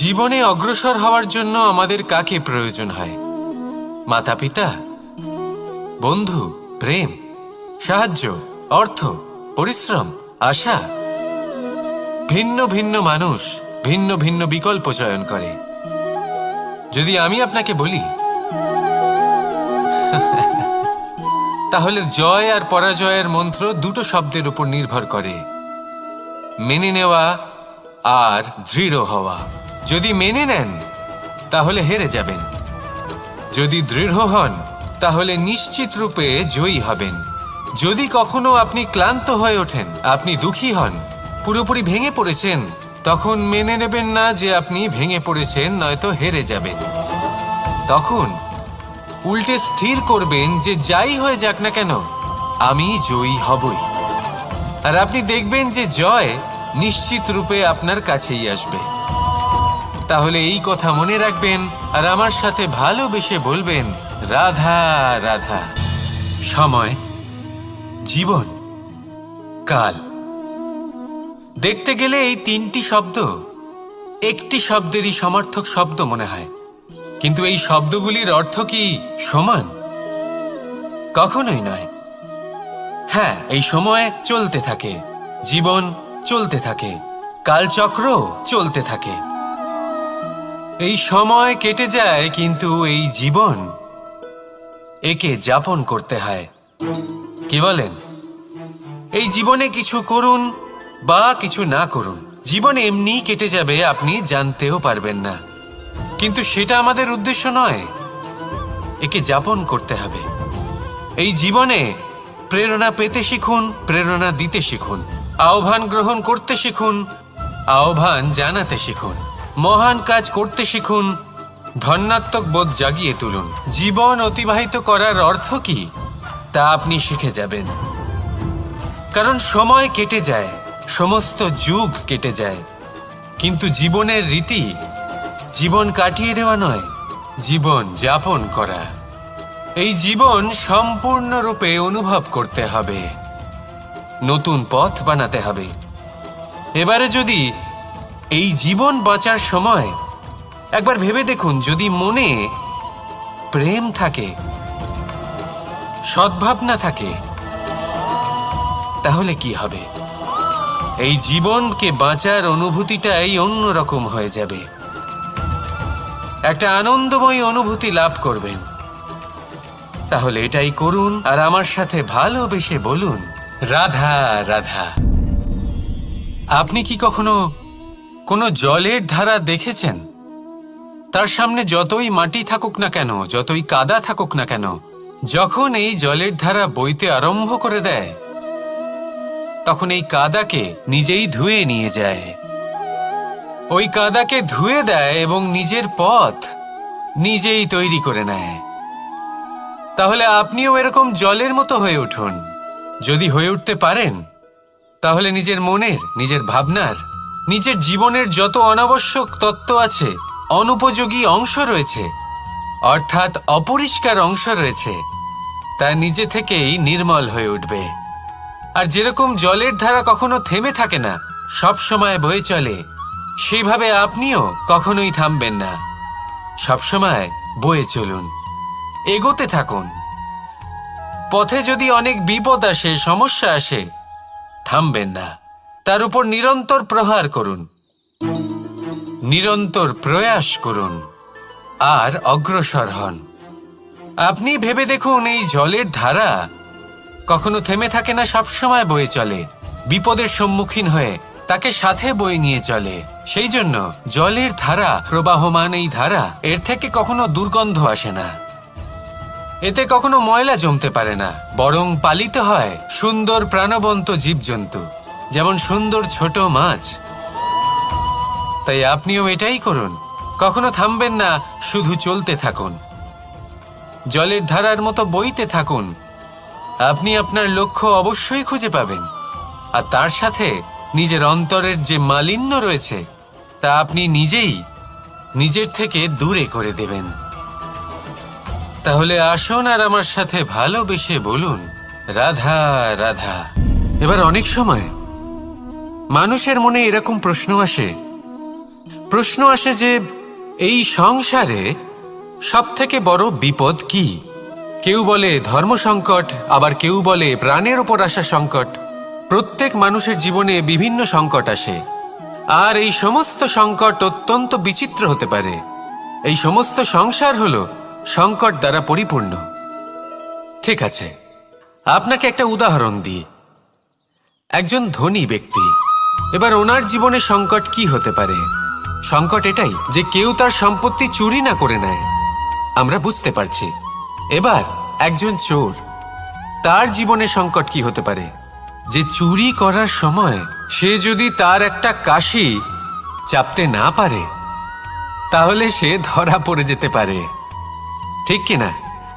জীবনে অগ্রসর হওয়ার জন্য আমাদের কাকে প্রয়োজন হয়? মাতা পিতা, বন্ধু, প্রেম, সাহায্য, অর্থ, পরিশ্রম, আশা। ভিন্ন ভিন্ন মানুষ ভিন্ন ভিন্ন বিকল্প চয়ন করে। যদি আমি আপনাকে বলি তাহলে জয় আর পরাজয়ের মন্ত্র দুটো শব্দের উপর নির্ভর করে, মেনে নেওয়া আর দৃঢ় হওয়া। যদি মেনে নেন তাহলে হেরে যাবেন, যদি দৃঢ় হন তাহলে নিশ্চিত রূপে জয়ী হবেন। যদি কখনো আপনি ক্লান্ত হয়ে ওঠেন, আপনি দুঃখী হন, পুরোপুরি ভেঙে পড়েছেন, তখন মেনে নেবেন না যে আপনি ভেঙে পড়েছেন, নয়তো হেরে যাবেন। তখন উল্টে স্থির করবেন যে যাই হয়ে যাক না কেন আমি জয়ী হবই। আর আপনি দেখবেন যে জয় নিশ্চিত রূপে আপনার কাছেই আসবে। তাহলে এই কথা মনে রাখবেন আর আমার সাথে ভালোবেসে বলবেন, রাধা রাধা। সময়, জীবন, কাল। দেখতে গেলে এই তিনটি শব্দ একটি শব্দেরই সমার্থক শব্দ মনে হয়, কিন্তু এই শব্দগুলির অর্থ কি সমান? কখনোই নয়। হ্যাঁ, এই সময় চলতে থাকে, জীবন চলতে থাকে, কালচক্র চলতে থাকে। এই সময় কেটে যায়, কিন্তু এই জীবন একে যাপন করতে হয়। কি বলেন? এই জীবনে কিছু করুন বা কিছু না করুন, জীবন এমনি কেটে যাবে, আপনি জানতেও পারবেন না। কিন্তু সেটা আমাদের উদ্দেশ্য নয়, একে যাপন করতে হবে। এই জীবনে প্রেরণা পেতে শিখুন, প্রেরণা দিতে শিখুন, আহ্বান গ্রহণ করতে শিখুন, আহ্বান জানাতে শিখুন, মহান কাজ করতে শিখুন, ধন্যাত্মক বোধ জাগিয়ে তুলুন। জীবন অতিবাহিত করার অর্থ কি তা আপনি শিখে যাবেন। কারণ সময় কেটে যায়, সমস্ত যুগ কেটে যায়, কিন্তু জীবনের রীতি জীবন কাটিয়ে দেওয়া নয়, জীবন যাপন করা। এই জীবন সম্পূর্ণরূপে অনুভব করতে হবে, নতুন পথ বানাতে হবে। এবারে যদি এই জীবন বাঁচার সময় একবার ভেবে দেখুন, যদি মনে প্রেম থাকে, সদ্ভাবনা থাকে, তাহলে কি হবে? এই জীবনকে বাঁচার অনুভূতিটাই অন্যরকম হয়ে যাবে, একটা আনন্দময় অনুভূতি লাভ করবেন। তাহলে এটাই করুন আর আমার সাথে ভালোবেসে বলুন, রাধা রাধা। আপনি কি কখনো কোনো জলের ধারা দেখেছেন? তার সামনে যতই মাটি থাকুক না কেন, যতই কাদা থাকুক না কেন, যখন এই জলের ধারা বইতে আরম্ভ করে দেয়, তখন এই কাদাকে নিজেই ধুয়ে নিয়ে যায়। ওই কাদাকে ধুয়ে দেয় এবং নিজের পথ নিজেই তৈরি করে নেয়। তাহলে আপনিও এরকম জলের মতো হয়ে উঠুন। যদি হয়ে উঠতে পারেন, তাহলে নিজের মনের, নিজের ভাবনার, নিজের জীবনের যত অনাবশ্যক তত্ত্ব আছে, অনুপযোগী অংশ রয়েছে, অর্থাৎ অপরিষ্কার অংশ রয়েছে, তা নিজে থেকেই নির্মল হয়ে উঠবে। আর যেরকম জলের ধারা কখনো থেমে থাকে না, সব সময় বয়ে চলে, সেইভাবে আপনিও কখনোই থামবেন না। সবসময় বয়ে চলুন, এগোতে থাকুন। পথে যদি অনেক বিপদ আসে, সমস্যা আসে, থামবেন না, তার উপর নিরন্তর প্রহার করুন, নিরন্তর প্রয়াস করুন আর অগ্রসর হন। আপনি ভেবে দেখুন, এই জলের ধারা কখনো থেমে থাকে না, সবসময় বয়ে চলে, বিপদের সম্মুখীন হয়ে তাকে সাথে বয়ে নিয়ে চলে। সেই জন্য জলের ধারা, প্রবাহমান এই ধারা, এর থেকে কখনো দুর্গন্ধ আসে না, এতে কখনো ময়লা জমতে পারে না, বরং পালিত হয় সুন্দর প্রাণবন্ত জীবজন্তু, যেমন সুন্দর ছোট মাছ। তাই আপনিও এটাই করুন, কখনো থামবেন না, শুধু চলতে থাকুন, জলের ধারার মতো বইতে থাকুন। আপনি আপনার লক্ষ্য অবশ্যই খুঁজে পাবেন, আর তার সাথে নিজের অন্তরের যে মালিন্য রয়েছে তা আপনি নিজেই নিজের থেকে দূরে করে দেবেন। তাহলে আসুন আর আমার সাথে ভালোবেসে বলুন, রাধা রাধা। এবার অনেক সময় মানুষের মনে এরকম প্রশ্ন আসে, প্রশ্ন আসে যে এই সংসারে সবথেকে বড় বিপদ কি? কেউ বলে ধর্ম সংকট, আবার কেউ বলে প্রাণের ওপর আসা সংকট। প্রত্যেক মানুষের জীবনে বিভিন্ন সংকট আসে, আর এই সমস্ত সংকট অত্যন্ত বিচিত্র হতে পারে। এই সমস্ত সংসার হলো সংকট দ্বারা পরিপূর্ণ। ঠিক আছে, আপনাকে একটা উদাহরণ দিই। একজন ধনী ব্যক্তি, এবার ওনার জীবনে সংকট কি হতে পারে? সংকট এটাই যে কেউ তার সম্পত্তি চুরি না করে নেয়, আমরা বুঝতে পারছি। এবার একজন চোর, তার জীবনে সংকট কি হতে পারে? যে চুরি করার সময় সে যদি তার একটা কাশি চাপতে না পারে, তাহলে সে ধরা পড়ে যেতে পারে, ঠিক কিনা?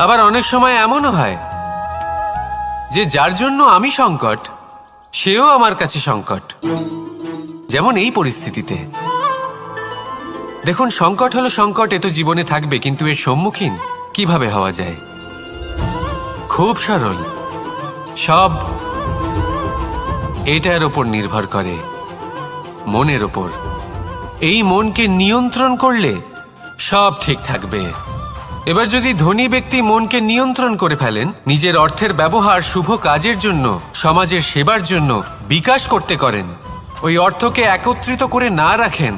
আবার অনেক সময় এমনও হয় যে যার জন্য আমি সংকট, সেও আমার কাছে সংকট। যেমন এই পরিস্থিতিতে দেখুন, সংকট হলো সংকট, এ তো জীবনে থাকবে, কিন্তু এর সম্মুখীন কিভাবে হওয়া যায়? খুব সরল। সব এটার ওপর নির্ভর করে, মনের ওপর। এই মনকে নিয়ন্ত্রণ করলে সব ঠিক থাকবে। এবার যদি ধনী ব্যক্তি মনকে নিয়ন্ত্রণ করে ফেলেন, নিজের অর্থের ব্যবহার শুভ কাজের জন্য, সমাজের সেবার জন্য বিকাশ করতে করেন, ওই অর্থকে একত্রিত করে না রাখেন,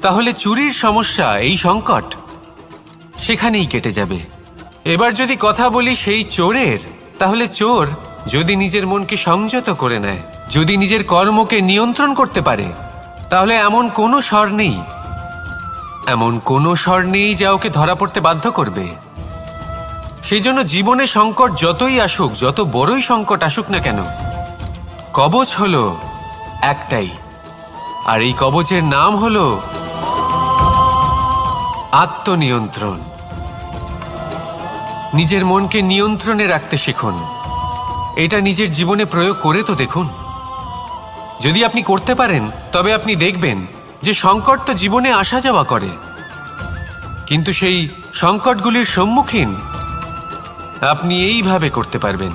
তাহলে চুরির সমস্যা, এই সংকট সেখানেই কেটে যাবে। এবার যদি কথা বলি সেই চোরের, তাহলে চোর যদি নিজের মনকে সংযত করে নেয়, যদি নিজের কর্মকে নিয়ন্ত্রণ করতে পারে, তাহলে এমন কোনো স্বর নেই, এমন কোনো স্বর নেই যা ওকে ধরা পড়তে বাধ্য করবে। সেই জন্য জীবনে সংকট যতই আসুক, যত বড়ই সংকট আসুক না কেন, কবচ হলো একটাই, আর এই কবচের নাম হলো আত্মনিয়ন্ত্রণ। নিজের মনকে নিয়ন্ত্রণে রাখতে শিখুন। এটা নিজের জীবনে প্রয়োগ করে তো দেখুন। যদি আপনি করতে পারেন, তবে আপনি দেখবেন যে সংকট তো জীবনে আসা যাওয়া করে, কিন্তু সেই সংকটগুলির সম্মুখীন আপনি এইভাবে করতে পারবেন।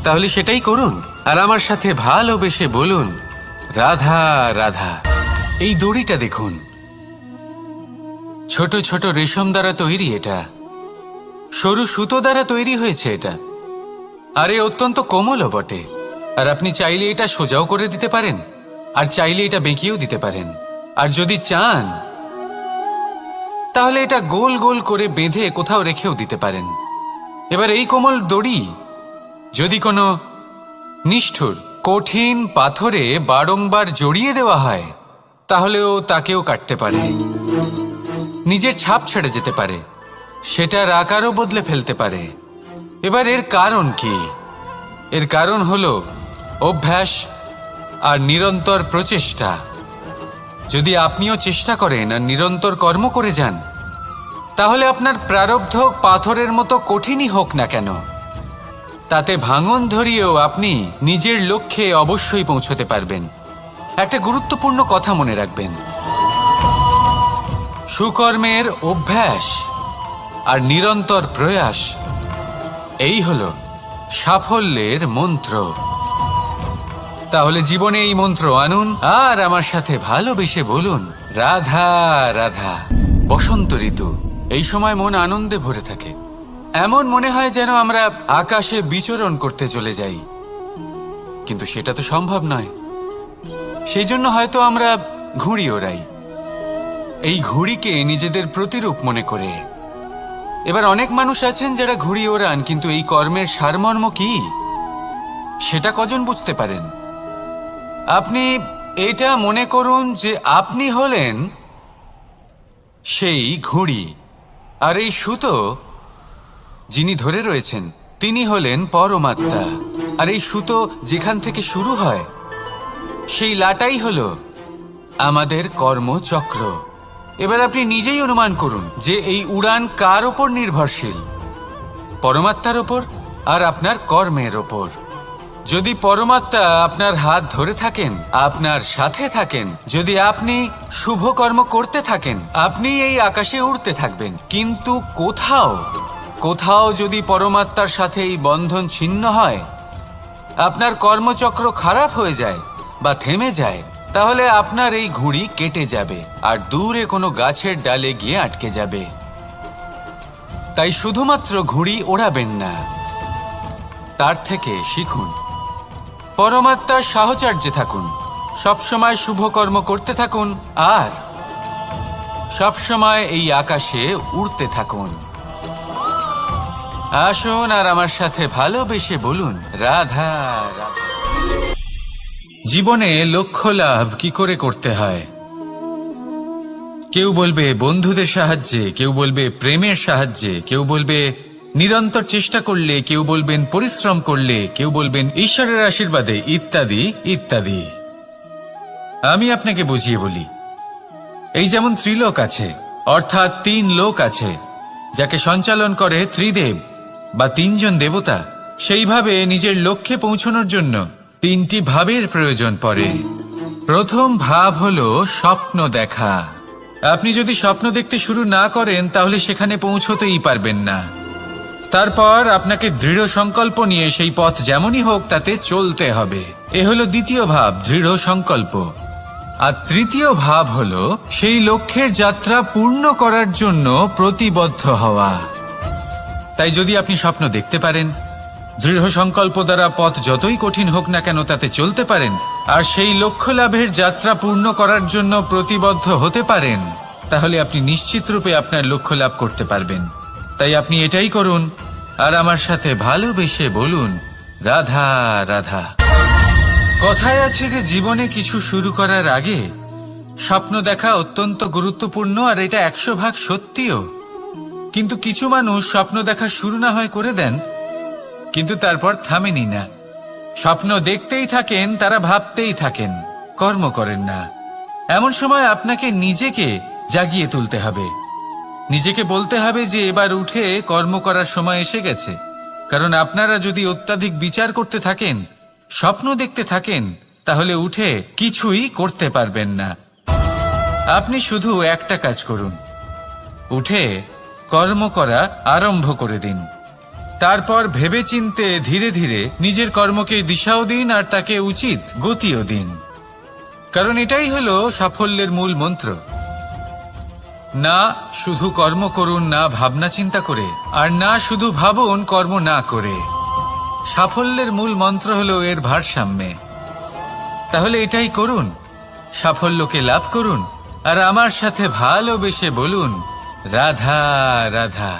তাহলে সেটাই করুন, আর আমার সাথে ভালোবেসে বলুন, রাধা রাধা। এই দড়িটা দেখুন, ছোট ছোট রেশম দ্বারা তৈরি, এটা সরু সুতো দ্বারা তৈরি হয়েছে এটা, আর এ অত্যন্ত কোমলও বটে। আর আপনি চাইলে এটা সোজাও করে দিতে পারেন, আর চাইলে এটা বেঁকিয়েও দিতে পারেন, আর যদি চান তাহলে এটা গোল গোল করে বেঁধে কোথাও রেখেও দিতে পারেন। এবার এই কোমল দড়ি যদি কোনো নিষ্ঠুর কঠিন পাথরে বারংবার জড়িয়ে দেওয়া হয়, তাহলেও তাকেও কাটতে পারে, নিজের ছাপ ছেড়ে যেতে পারে, সেটার আকারও বদলে ফেলতে পারে। এবার এর কারণ কি? এর কারণ হলো অভ্যাস আর নিরন্তর প্রচেষ্টা। যদি আপনিও চেষ্টা করেন আর নিরন্তর কর্ম করে যান, তাহলে আপনার প্রারব্ধ পাথরের মতো কঠিনই হোক না কেন, তাতে ভাঙন ধরিয়েও আপনি নিজের লক্ষ্যে অবশ্যই পৌঁছতে পারবেন। একটা গুরুত্বপূর্ণ কথা মনে রাখবেন, সুকর্মের অভ্যাস আর নিরন্তর প্রয়াস, এই হলো সাফল্যের মন্ত্র। তাহলে জীবনে এই মন্ত্র আনুন, আর আমার সাথে ভালোবেসে বলুন, রাধা রাধা। বসন্ত ঋতু, এই সময় মন আনন্দে ভরে থাকে। এমন মনে হয় যেন আমরা আকাশে বিচরণ করতে চলে যাই, কিন্তু সেটা তো সম্ভব নয়। সেই জন্য হয়তো আমরা ঘুড়ি ওড়াই, এই ঘুড়িকে নিজেদের প্রতিরূপ মনে করে। এবার অনেক মানুষ আছেন যারা ঘুড়ি ওড়ান, কিন্তু এই কর্মের সারমর্ম কি সেটা কজন বুঝতে পারেন? আপনি এটা মনে করুন যে আপনি হলেন সেই ঘুড়ি, আর এই সুতো যিনি ধরে রয়েছেন তিনি হলেন পরমাত্মা। আর এই সুতো যেখান থেকে শুরু হয়, সেই লাটাই হলো আমাদের কর্মচক্র। এবার আপনি নিজেই অনুমান করুন যে এই উড়ান কার ওপর নির্ভরশীল? পরমাত্মার ওপর আর আপনার কর্মের ওপর। যদি পরমাত্মা আপনার হাত ধরে থাকেন, আপনার সাথে থাকেন, যদি আপনি শুভ কর্ম করতে থাকেন, আপনি এই আকাশে উড়তে থাকবেন। কিন্তু কোথাও কোথাও যদি পরমাত্মার সাথে এই বন্ধন ছিন্ন হয়, আপনার কর্মচক্র খারাপ হয়ে যায় বা থেমে যায়, তাহলে আপনার এই ঘুড়ি কেটে যাবে আর দূরে কোনো গাছের ডালে গিয়ে আটকে যাবে। তাই শুধুমাত্র ঘুড়ি ওড়াবেন না, তার থেকে শিখুন। পরমাত্মার সাহচর্যে থাকুন, সবসময় শুভকর্ম করতে থাকুন আর সবসময় এই আকাশে উড়তে থাকুন। আসুন আর আমার সাথে ভালোবেসে বলুন, রাধা রাধা। জীবনে লক্ষ্য লাভ কি করে করতে হয়? কেউ বলবে বন্ধুদের সাহায্যে, কেউ বলবে প্রেমের সাহায্যে, কেউ বলবে নিরন্তর চেষ্টা করলে, কেউ বলবেন পরিশ্রম করলে, কেউ বলবেন ঈশ্বরের আশীর্বাদে, ইত্যাদি ইত্যাদি। আমি আপনাকে বুঝিয়ে বলি, এই যেমন ত্রিলোক আছে, অর্থাৎ 3 লোক আছে, যাকে সঞ্চালন করে ত্রিদেব বা 3 জন দেবতা। সেইভাবে নিজের লক্ষ্যে পৌঁছানোর জন্য 3টি ভাবের প্রয়োজন পড়ে। প্রথম ভাব হলো স্বপ্ন দেখা। আপনি যদি স্বপ্ন দেখতে শুরু না করেন তাহলে সেখানে পৌঁছতেই পারবেন না। তারপর আপনাকে দৃঢ় সংকল্প নিয়ে সেই পথ যেমনই হোক তাতে চলতে হবে। এ হলো দ্বিতীয় ভাব, দৃঢ় সংকল্প। আর তৃতীয় ভাব হলো সেই লক্ষ্যের যাত্রা পূর্ণ করার জন্য প্রতিবদ্ধ হওয়া। তাই যদি আপনি স্বপ্ন দেখতে পারেন, দৃঢ় সংকল্প দ্বারা পথ যতই কঠিন হোক না কেন তাতে চলতে পারেন, আর সেই লক্ষ্য লাভের যাত্রা পূর্ণ করার জন্য প্রতিবদ্ধ হতে পারেন, তাহলে আপনি নিশ্চিত রূপে আপনার লক্ষ্য লাভ করতে পারবেন। তাই আপনি এটাই করুন আর আমার সাথে ভালোবেসে বলুন, রাধা রাধা। কথায় আছে যে জীবনে কিছু শুরু করার আগে স্বপ্ন দেখা অত্যন্ত গুরুত্বপূর্ণ, আর এটা 100% সত্যিও। কিন্তু কিছু মানুষ স্বপ্ন দেখা শুরু না হয় করে দেন, কিন্তু তারপর থামেনি না। স্বপ্ন দেখতেই থাকেন, তারা ভাবতেই থাকেন, কর্ম করেন না। এমন সময় আপনাকে নিজেকে জাগিয়ে তুলতে হবে। নিজেকে বলতে হবে যে এবার উঠে কর্ম করার সময় এসে গেছে। কারণ আপনারা যদি অত্যাধিক বিচার করতে থাকেন, স্বপ্ন দেখতে থাকেন, তাহলে উঠে কিছুই করতে পারবেন না। আপনি শুধু একটা কাজ করুন, উঠে কর্ম করা আরম্ভ করে দিন। তারপর ভেবেচিন্তে ধীরে ধীরে নিজের কর্মকে দিশাও দিন আর তাকে উচিত গতিও দিন। কারণ এটাই হলো সাফল্যের মূল মন্ত্র। না শুধু কর্ম করুন না ভাবনা চিন্তা করে, আর না শুধু ভাবুন কর্ম না করে। সাফল্যের মূল মন্ত্র হলো এর ভারসাম্যে। তাহলে এটাই করুন, সাফল্যকে লাভ করুন আর আমার সাথে ভালোবেসে বলুন, রাধা রাধা।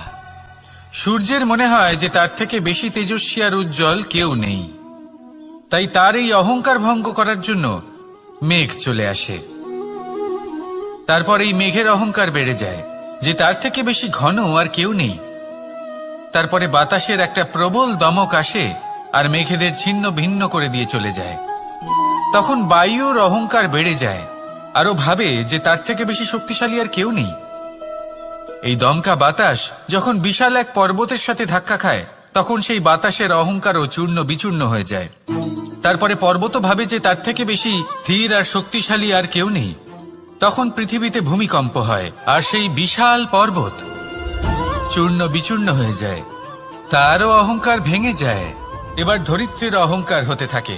সূর্যের মনে হয় যে তার থেকে বেশি তেজস্বী আর উজ্জ্বল কেউ নেই। তাই তার এই অহংকার ভঙ্গ করার জন্য মেঘ চলে আসে। তারপর এই মেঘের অহংকার বেড়ে যায় যে তার থেকে বেশি ঘন আর কেউ নেই। তারপরে বাতাসের একটা প্রবল দমক আসে আর মেঘেদের ছিন্ন ভিন্ন করে দিয়ে চলে যায়। তখন বায়ুর অহংকার বেড়ে যায়, আরো ভাবে যে তার থেকে বেশি শক্তিশালী আর কেউ নেই। এই দমকা বাতাস যখন বিশাল এক পর্বতের সাথে ধাক্কা খায়, তখন সেই বাতাসের অহংকারও চূর্ণ বিচূর্ণ হয়ে যায়। তারপরে পর্বত ভাবে যে তার থেকে বেশি ধীর আর শক্তিশালী আর কেউ নেই। তখন পৃথিবীতে ভূমিকম্প হয় আর সেই বিশাল পর্বত চূর্ণ বিচূর্ণ হয়ে যায়, তারও অহংকার ভেঙে যায়। এবার ধরিত্রীর অহংকার হতে থাকে।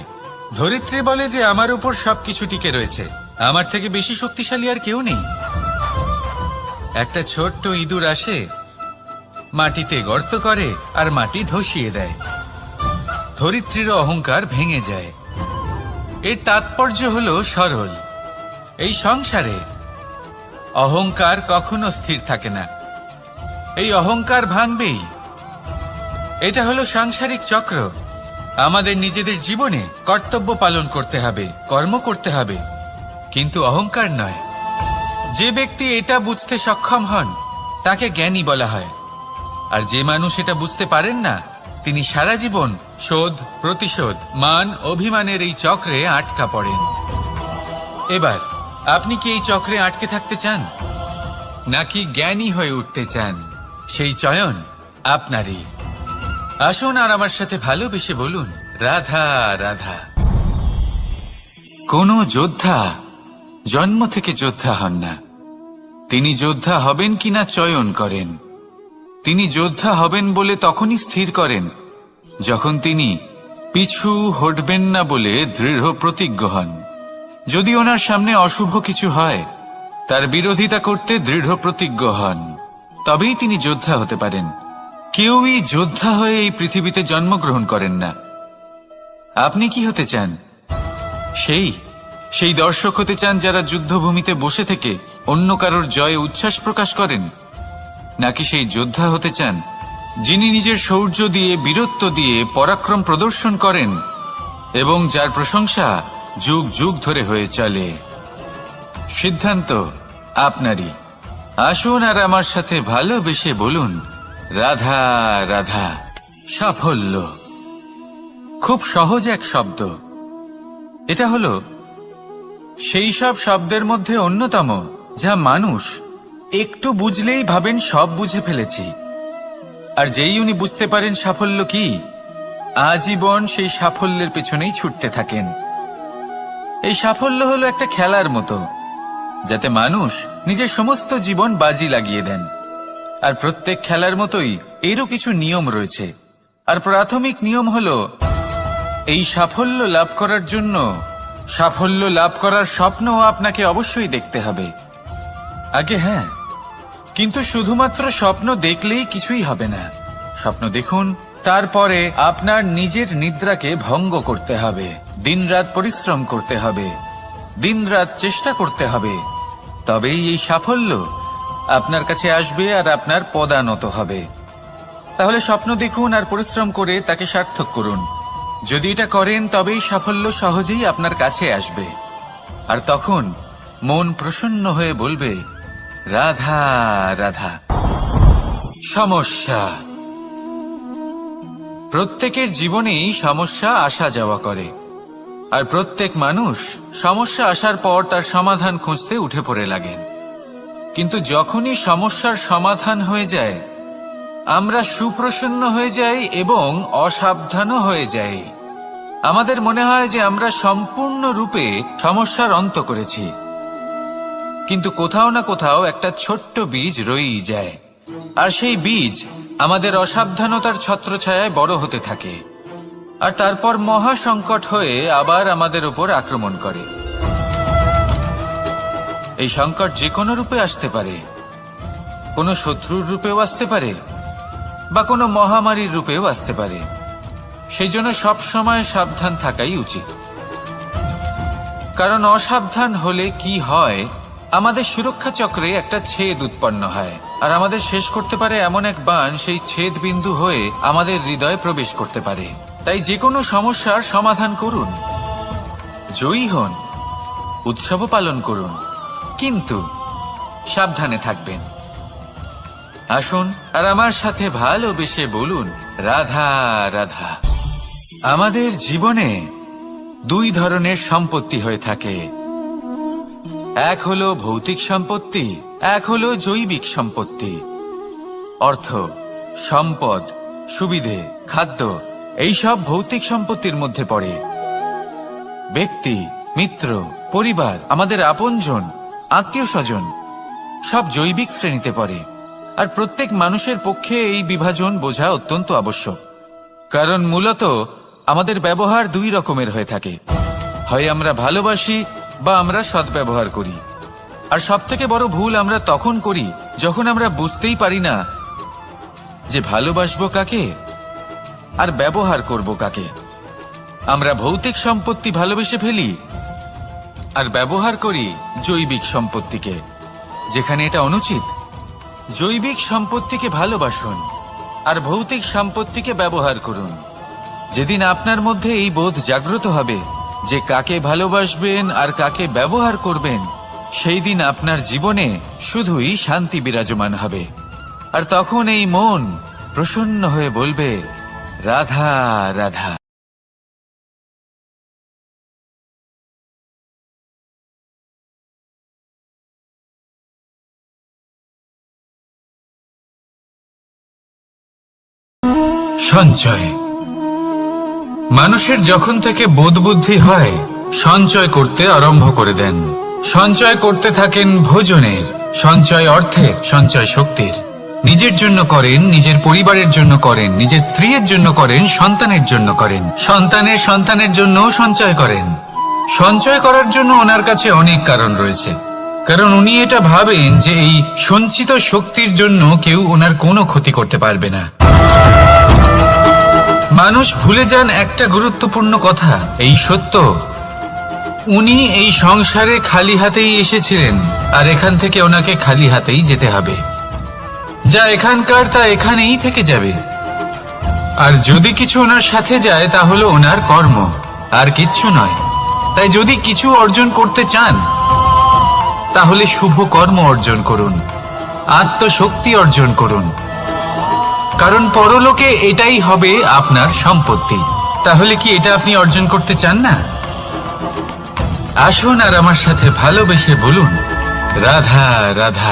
ধরিত্রী বলে যে আমার উপর সবকিছু টিকে রয়েছে, আমার থেকে বেশি শক্তিশালী আর কেউ নেই। একটা ছোট্ট ইঁদুর আসে, মাটিতে গর্ত করে আর মাটি ধসিয়ে দেয়। ধরিত্রীর অহংকার ভেঙে যায়। এর তাৎপর্য হলো সরল। এই সংসারে অহংকার কখনো স্থির থাকে না, এই অহংকার ভাঙবেই। এটা হলো সাংসারিক চক্র। আমাদের নিজেদের জীবনে কর্তব্য পালন করতে হবে, কর্ম করতে হবে, কিন্তু অহংকার নয়। যে ব্যক্তি এটা বুঝতে সক্ষম হন তাকে জ্ঞানী বলা হয়। আর যে মানুষ এটা বুঝতে পারেন না, তিনি সারা জীবন শোধ প্রতিশোধ মান অভিমানের এই চক্রে আটকা পড়েন। এবার আপনি কি এই চক্রে আটকে থাকতে চান, নাকি জ্ঞানী হয়ে উঠতে চান? সেই চয়ন আপনারই। আসুন আর আমার সাথে ভালোবেসে বলুন, রাধা রাধা। কোন যোদ্ধা জন্ম থেকে যোদ্ধা হন না, তিনি যোদ্ধা হবেন কিনা চয়ন করেন। তিনি যোদ্ধা হবেন বলে তখনই স্থির করেন যখন তিনি পিছু হটবেন না বলে দৃঢ় প্রতিজ্ঞ হন। যদি ওনার সামনে অশুভ কিছু হয় তার বিরোধিতা করতে দৃঢ় প্রতিজ্ঞ হন, তবেই তিনি যোদ্ধা হতে পারেন। কেউই যোদ্ধা হয়ে এই পৃথিবীতে জন্মগ্রহণ করেন না। আপনি কি হতে চান? সেই দর্শক হতে চান যারা যুদ্ধভূমিতে বসে থেকে অন্য কারোর জয়ে উচ্ছ্বাস প্রকাশ করেন, নাকি সেই যোদ্ধা হতে চান যিনি নিজের শৌর্য দিয়ে, বীরত্ব দিয়ে পরাক্রম প্রদর্শন করেন এবং যার প্রশংসা যুগ যুগ ধরে হয়ে চলে? সিদ্ধান্ত আপনারই। আসুন আর আমার সাথে ভালোবেসে বলুন, রাধা রাধা। সাফল্য খুব সহজ এক শব্দ। এটা হলো সেই সব শব্দের মধ্যে অন্যতম যা মানুষ একটু বুঝলেই ভাবেন সব বুঝে ফেলেছি। আর যেই উনি বুঝতে পারেন সাফল্য কি, আজীবন সেই সাফল্যের পেছনেই ছুটতে থাকেন। এই সাফল্য হলো একটা খেলার মতো, যাতে মানুষ নিজের সমস্ত জীবন বাজি লাগিয়ে দেন। আর প্রত্যেক খেলার মতোই এরও কিছু নিয়ম রয়েছে। আর প্রাথমিক নিয়ম হলো, এই সাফল্য লাভ করার জন্য সাফল্য লাভ করার স্বপ্ন আপনাকে অবশ্যই দেখতে হবে। আগে হ্যাঁ, কিন্তু শুধুমাত্র স্বপ্ন দেখলেই কিছুই হবে না। স্বপ্ন দেখুন, তারপরে আপনার নিজের নিদ্রাকে ভঙ্গ করতে হবে, দিনরাত পরিশ্রম করতে হবে, দিনরাত চেষ্টা করতে হবে। তবেই এই সাফল্য আপনার কাছে আসবে আর আপনার পদানত হবে। তাহলে স্বপ্ন দেখুন আর পরিশ্রম করে তাকে সার্থক করুন। যদি এটা করেন তবেই সাফল্য সহজেই আপনার কাছে আসবে। আর তখন মন প্রসন্ন হয়ে বলবে, রাধা রাধা। সমস্যা প্রত্যেকের জীবনেই সমস্যা আসা যাওয়া করে। আর প্রত্যেক মানুষ সমস্যা আসার পর তার সমাধান খুঁজতে উঠে পড়ে লাগেন। কিন্তু যখনই সমস্যার সমাধান হয়ে যায়, আমরা সুপ্রসন্ন হয়ে যাই এবং অসাবধানও হয়ে যাই। আমাদের মনে হয় যে আমরা সম্পূর্ণরূপে সমস্যার অন্ত করেছি, কিন্তু কোথাও না কোথাও একটা ছোট্ট বীজ রয়েই যায়। আর সেই বীজ আমাদের অসাবধানতার ছত্রছায়ায় বড় হতে থাকে, আর তারপর মহা সংকট হয়ে আবার আমাদের উপর আক্রমণ করে। এই সংকট যে কোনো রূপে আসতে পারে, কোনো শত্রুর রূপেও আসতে পারে, বা কোনো মহামারীর রূপেও আসতে পারে। সেই জন্য সবসময় সাবধান থাকাই উচিত। কারণ অসাবধান হলে কি হয়, আমাদের সুরক্ষা চক্রে একটা ছেদ উৎপন্ন হয়, আর আমাদের শেষ করতে পারে এমন এক বাণ সেই ছেদ বিন্দু হয়ে আমাদের হৃদয়ে প্রবেশ করতে পারে। তাই যে কোনো সমস্যার সমাধান করুন, জয়ী হন, উৎসব পালন করুন, কিন্তু সাবধানে থাকবেন। আসুন আর আমার সাথে ভালোবেসে বলুন, রাধা রাধা। আমাদের জীবনে দুই ধরনের সম্পত্তি হয়ে থাকে। এক হলো ভৌতিক সম্পত্তি, এক হলো জৈবিক সম্পত্তি। অর্থ, সম্পদ, সুবিধে, খাদ্য, এইসব ভৌতিক সম্পত্তির মধ্যে পড়ে। ব্যক্তি, মিত্র, পরিবার, আমাদের আপনজন, আত্মীয় স্বজন সব জৈবিক শ্রেণীতে পড়ে। আর প্রত্যেক মানুষের পক্ষে এই বিভাজন বোঝা অত্যন্ত আবশ্যক। কারণ মূলত আমাদের ব্যবহার দুই রকমের হয়ে থাকে, হয় আমরা ভালোবাসি বা আমরা সদ্ব্যবহার করি। আর সবথেকে বড় ভুল আমরা তখন করি যখন আমরা বুঝতেই পারি না যে ভালোবাসবো কাকে আর ব্যবহার করব কাকে। আমরা ভৌতিক সম্পত্তি ভালোবেসে ফেলি আর ব্যবহার করি জৈবিক সম্পত্তিকে, যেখানে এটা অনুচিত। জৈবিক সম্পত্তিকে ভালোবাসুন আর ভৌতিক সম্পত্তিকে ব্যবহার করুন। যেদিন আপনার মধ্যে এই বোধ জাগ্রত হবে যে কাকে ভালোবাসবেন আর কাকে ব্যবহার করবেন, সেই দিন আপনার জীবনে শুধুই শান্তি বিরাজমান হবে। আর তখন এই মন প্রসন্ন হয়ে বলবে, রাধা রাধা। সঞ্চয়। মানুষের যখন থেকে বোধ বুদ্ধি হয়, সঞ্চয় করতে আরম্ভ করে দেন। সঞ্চয় করতে থাকেন ভোজনের, সঞ্চয় অর্থের, সঞ্চয় শক্তির। নিজের জন্য করেন, নিজের পরিবারের জন্য করেন, নিজের স্ত্রীর জন্য করেন, সন্তানের জন্য করেন, সন্তানের সন্তানের জন্য সঞ্চয় করেন। সঞ্চয় করার জন্য ওনার কাছে অনেক কারণ রয়েছে, কারণ উনি এটা ভাবেন যে এই সঞ্চিত শক্তির জন্য কেউ ওনার কোনো ক্ষতি করতে পারবে না। মানুষ ভুলে যান একটা গুরুত্বপূর্ণ কথা, এই সত্য, উনি এই সংসারে খালি হাতেই এসেছিলেন আর এখান থেকে ওনাকে খালি হাতেই যেতে হবে। যা এখানকার তা এখানেই থেকে যাবে। আর যদি কিছু ওনার সাথে যায় তা হলো ওনার কর্ম, আর কিচ্ছু নয়। তাই যদি কিছু অর্জন করতে চান তাহলে শুভ কর্ম অর্জন করুন, আত্মশক্তি অর্জন করুন, কারণ পরলোকে এটাই হবে আপনার সম্পত্তি। তাহলে কি এটা আপনি অর্জন করতে চান না? আসুন আর আমার সাথে ভালোবেসে বলুন, রাধা রাধা।